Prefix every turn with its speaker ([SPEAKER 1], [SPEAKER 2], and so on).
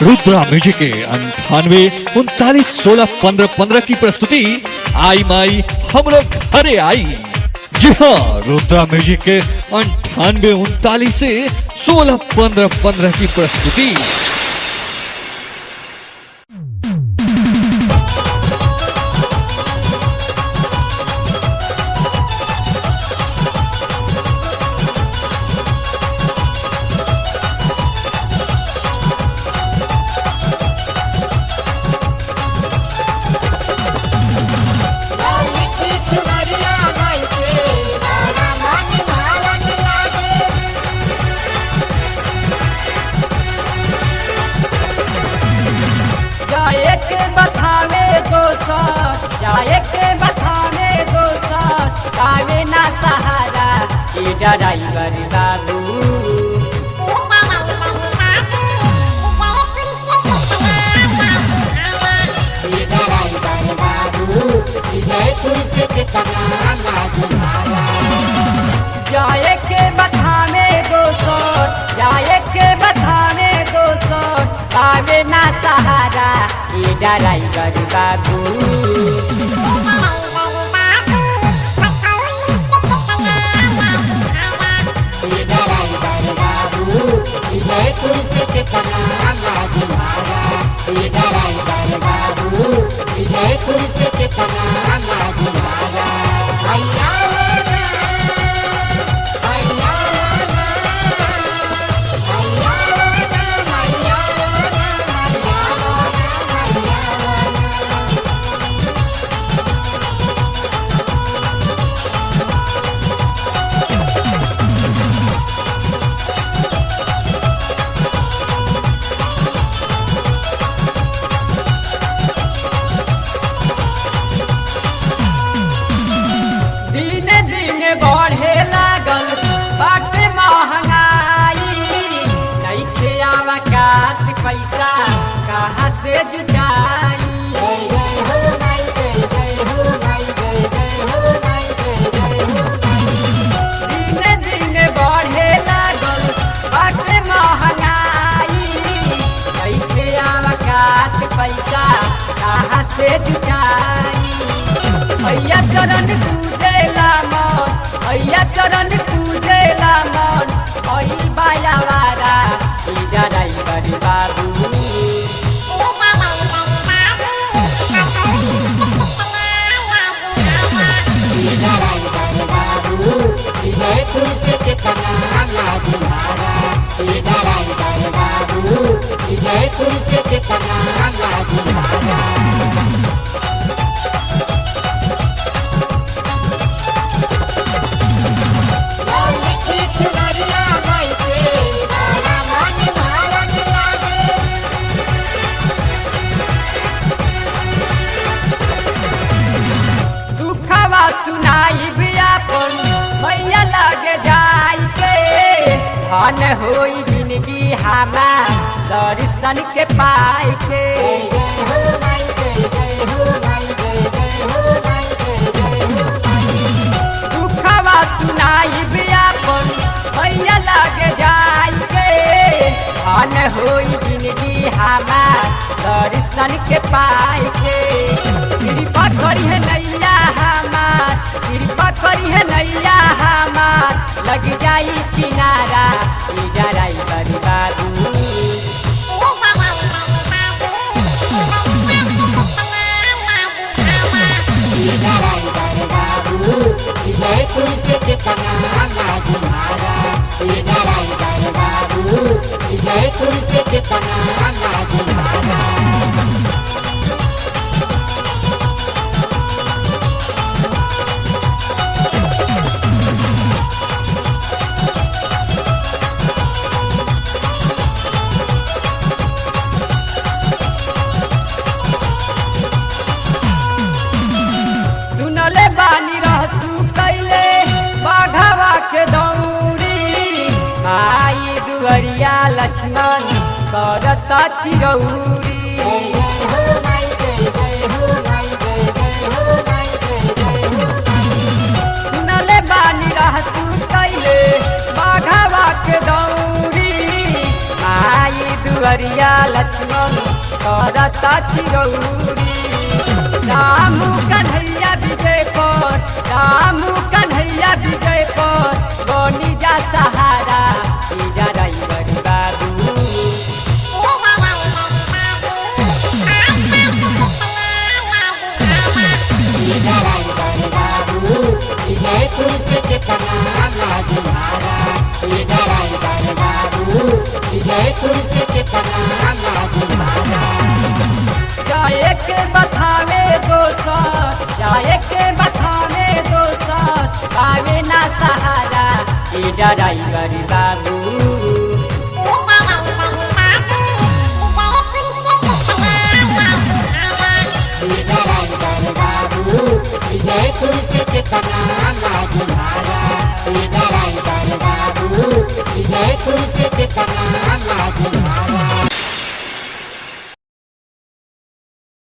[SPEAKER 1] Rudra music के 98 39 16 15 15 की प्रस्तुति आई माई हम लोग घरे आई। जी हाँ, रुद्रा म्यूजिक के 98 39 से 16 15 15 की प्रस्तुति।
[SPEAKER 2] ड्राइवर बाबू जाए के बथाने दोस्त, जाए के बथाने दोस्त, आवे ना सहारा ये ड्राइवर बाबू। पैसा कहाँ से जुटाई, दिने दिने बढ़े लागल बाटे महंगाई, कैसे आवकात पैसा कहाँ से जुटाई। भैया चरण पूजेला मन, भैया चरण पूजेला मन, भई बायावारा ड्राइवर बाबू। सुनाई बियापन मैया लगे जाई के, धन होई जिंदगी हमार दर्शन के पाई के। दुखवा सुनाई बियापन मैया लगे जाई के, धन होई जिंदगी हमार दर्शन के पाई के। कृपा करी है नैया हमार, कृपा करी है नैया हमार, लग जाई किनारा ये ड्राइवर बाबू। बानी रहसू कैले बाघवा के दौड़ी, आई दुअरिया लक्ष्मण करता चिरौरी। सुनले बानी रहसू कैले बाघवा के दौड़ी, आई दुअरिया दुअरिया लक्ष्मण करता चिरौरी रामू कन्हैया विजय पर रामू कन्हैया विजय पर बनी जा सहारा ई ड्राइवर बाबू
[SPEAKER 3] जयपुर से कितना लाजुहारा ड्राइवर बाबू जयपुर से कितना लाजुहारा
[SPEAKER 2] जाए के बथावे दोसर जाए के बथावे दोसर आवे ना सहारा ई ड्राइवर